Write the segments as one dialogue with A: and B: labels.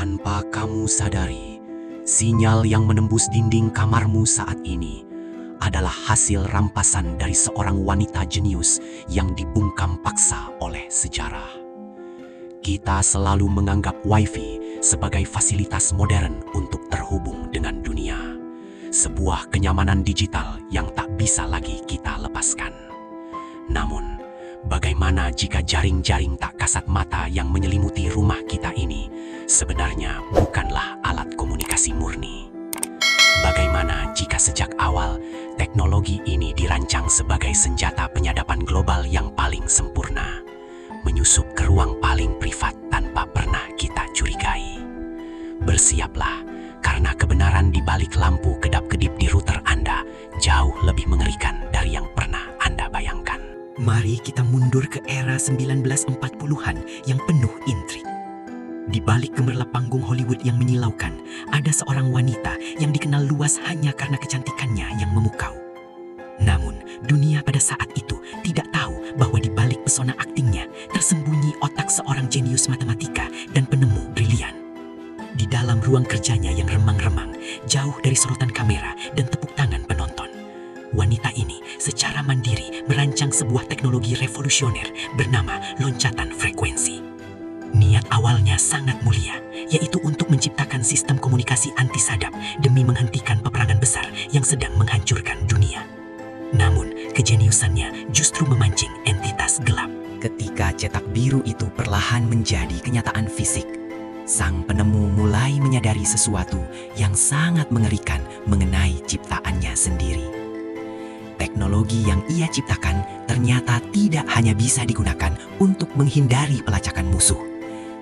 A: Tanpa kamu sadari, sinyal yang menembus dinding kamarmu saat ini adalah hasil rampasan dari seorang wanita jenius yang dibungkam paksa oleh sejarah. Kita selalu menganggap Wi-Fi sebagai fasilitas modern untuk terhubung dengan dunia. Sebuah kenyamanan digital yang tak bisa lagi kita lepaskan. Namun, bagaimana jika jaring-jaring tak kasat mata yang menyelimuti rumah kita ini sebenarnya bukanlah alat komunikasi murni? Bagaimana jika sejak awal teknologi ini dirancang sebagai senjata penyadapan global yang paling sempurna, menyusup ke ruang paling privat tanpa pernah kita curigai? Bersiaplah, karena kebenaran di balik lampu kedap-kedip di router Anda jauh lebih mengerikan dari yang pernah Anda bayangkan.
B: Mari kita mundur ke era 1940-an yang penuh intrik. Di balik gemerlap panggung Hollywood yang menyilaukan, ada seorang wanita yang dikenal luas hanya karena kecantikannya yang memukau. Namun, dunia pada saat itu tidak tahu bahwa di balik pesona aktingnya tersembunyi otak seorang jenius matematika dan penemu brilian. Di dalam ruang kerjanya yang remang-remang, jauh dari sorotan kamera dan tepuk tangan penonton, wanita ini secara mandiri merancang sebuah teknologi revolusioner bernama loncatan frekuensi. Niat awalnya sangat mulia, yaitu untuk menciptakan sistem komunikasi anti-sadap demi menghentikan peperangan besar yang sedang menghancurkan dunia. Namun, kejeniusannya justru memancing entitas gelap.
C: Ketika cetak biru itu perlahan menjadi kenyataan fisik, sang penemu mulai menyadari sesuatu yang sangat mengerikan mengenai ciptaannya sendiri. Teknologi yang ia ciptakan ternyata tidak hanya bisa digunakan untuk menghindari pelacakan musuh,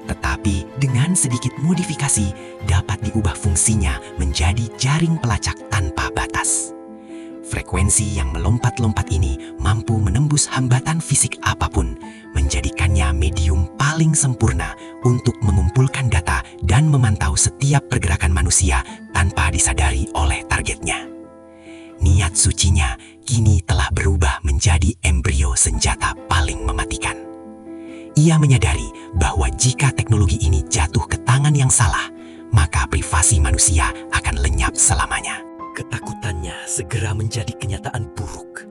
C: tetapi dengan sedikit modifikasi dapat diubah fungsinya menjadi jaring pelacak tanpa batas. Frekuensi yang melompat-lompat ini mampu menembus hambatan fisik apapun, menjadikannya medium paling sempurna untuk mengumpulkan data dan memantau setiap pergerakan manusia tanpa disadari oleh targetnya. Niat sucinya kini telah berubah menjadi embrio senjata paling mematikan. Ia menyadari bahwa jika teknologi ini jatuh ke tangan yang salah, maka privasi manusia akan lenyap selamanya.
B: Ketakutannya segera menjadi kenyataan buruk.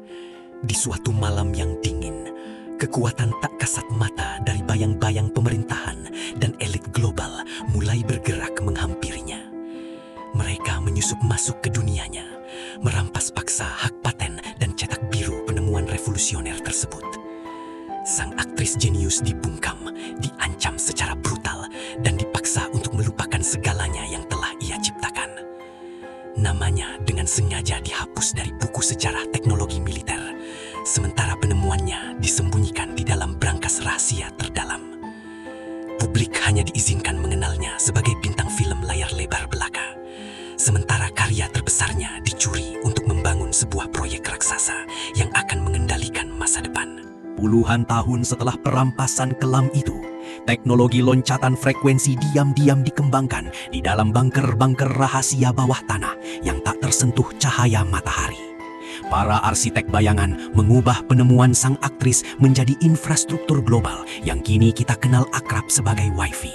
B: Di suatu malam yang dingin, kekuatan tak kasat mata dari bayang-bayang pemerintahan dan elit global mulai bergerak menghampirinya. Mereka menyusup masuk ke dunianya, merampas paksa hak paten dan cetak biru penemuan revolusioner tersebut. Sang aktris jenius dibungkam, diancam secara brutal, dan dipaksa untuk melupakan segalanya yang telah ia ciptakan. Namanya dengan sengaja dihapus dari buku sejarah teknologi militer, sementara penemuannya disembunyikan di dalam brankas rahasia terdalam. Publik hanya diizinkan mengenalnya sebagai bintang film layar lebar belaka, sementara karya terbesarnya dicuri untuk membangun sebuah proyek raksasa yang akan mengendalikan masa depan.
D: Puluhan tahun setelah perampasan kelam itu, teknologi loncatan frekuensi diam-diam dikembangkan di dalam bunker-bunker rahasia bawah tanah yang tak tersentuh cahaya matahari. Para arsitek bayangan mengubah penemuan sang aktris menjadi infrastruktur global yang kini kita kenal akrab sebagai Wi-Fi.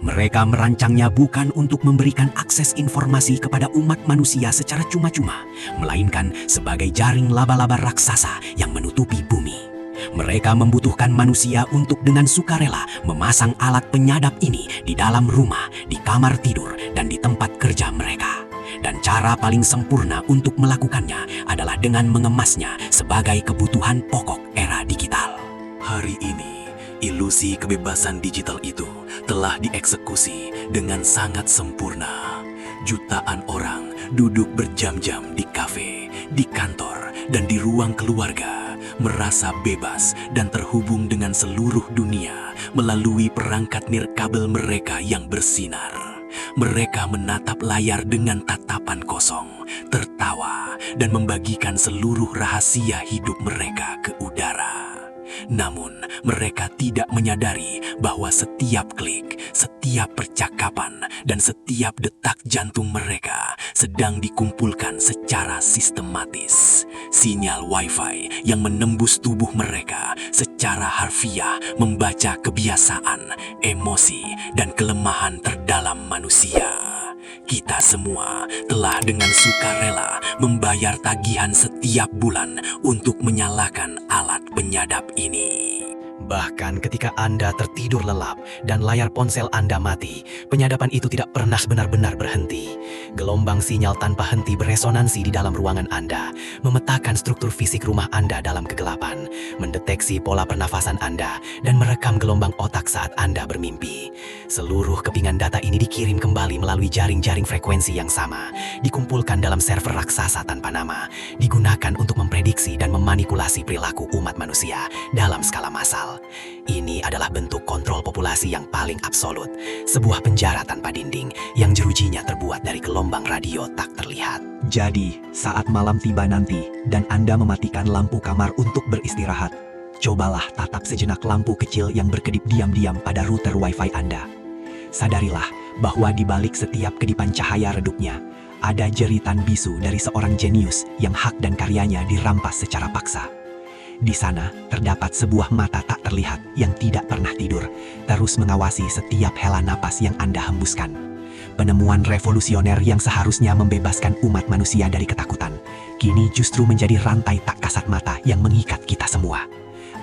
D: Mereka merancangnya bukan untuk memberikan akses informasi kepada umat manusia secara cuma-cuma, melainkan sebagai jaring laba-laba raksasa yang menutupi bumi. Mereka membutuhkan manusia untuk dengan sukarela memasang alat penyadap ini di dalam rumah, di kamar tidur, dan di tempat kerja mereka. Dan cara paling sempurna untuk melakukannya adalah dengan mengemasnya sebagai kebutuhan pokok era digital.
E: Hari ini, ilusi kebebasan digital itu telah dieksekusi dengan sangat sempurna. Jutaan orang duduk berjam-jam di kafe, di kantor, dan di ruang keluarga, merasa bebas dan terhubung dengan seluruh dunia melalui perangkat nirkabel mereka yang bersinar. Mereka menatap layar dengan tatapan kosong, tertawa, dan membagikan seluruh rahasia hidup mereka ke udara. Namun, mereka tidak menyadari bahwa setiap klik, setiap percakapan, dan setiap detak jantung mereka sedang dikumpulkan secara sistematis. Sinyal Wi-Fi yang menembus tubuh mereka secara harfiah membaca kebiasaan, emosi, dan kelemahan terdalam manusia. Kita semua telah dengan sukarela membayar tagihan setiap bulan untuk menyalakan alat penyadap ini.
B: Bahkan ketika Anda tertidur lelap dan layar ponsel Anda mati, penyadapan itu tidak pernah benar-benar berhenti. Gelombang sinyal tanpa henti beresonansi di dalam ruangan Anda, memetakan struktur fisik rumah Anda dalam kegelapan, mendeteksi pola pernafasan Anda, dan merekam gelombang otak saat Anda bermimpi. Seluruh kepingan data ini dikirim kembali melalui jaring-jaring frekuensi yang sama, dikumpulkan dalam server raksasa tanpa nama, digunakan untuk memprediksi dan memanipulasi perilaku umat manusia dalam skala massal. Ini adalah bentuk kontrol populasi yang paling absolut, sebuah penjara tanpa dinding yang jerujinya terbuat dari gelombang radio tak terlihat.
D: Jadi, saat malam tiba nanti dan Anda mematikan lampu kamar untuk beristirahat, cobalah tatap sejenak lampu kecil yang berkedip diam-diam pada router Wi-Fi Anda. Sadarilah bahwa di balik setiap kedipan cahaya redupnya, ada jeritan bisu dari seorang jenius yang hak dan karyanya dirampas secara paksa. Di sana terdapat sebuah mata tak terlihat yang tidak pernah tidur, terus mengawasi setiap hela napas yang Anda hembuskan. Penemuan revolusioner yang seharusnya membebaskan umat manusia dari ketakutan, kini justru menjadi rantai tak kasat mata yang mengikat kita semua.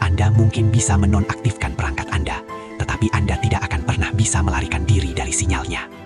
D: Anda mungkin bisa menonaktifkan perangkat Anda, tetapi Anda tidak akan pernah bisa melarikan diri dari sinyalnya.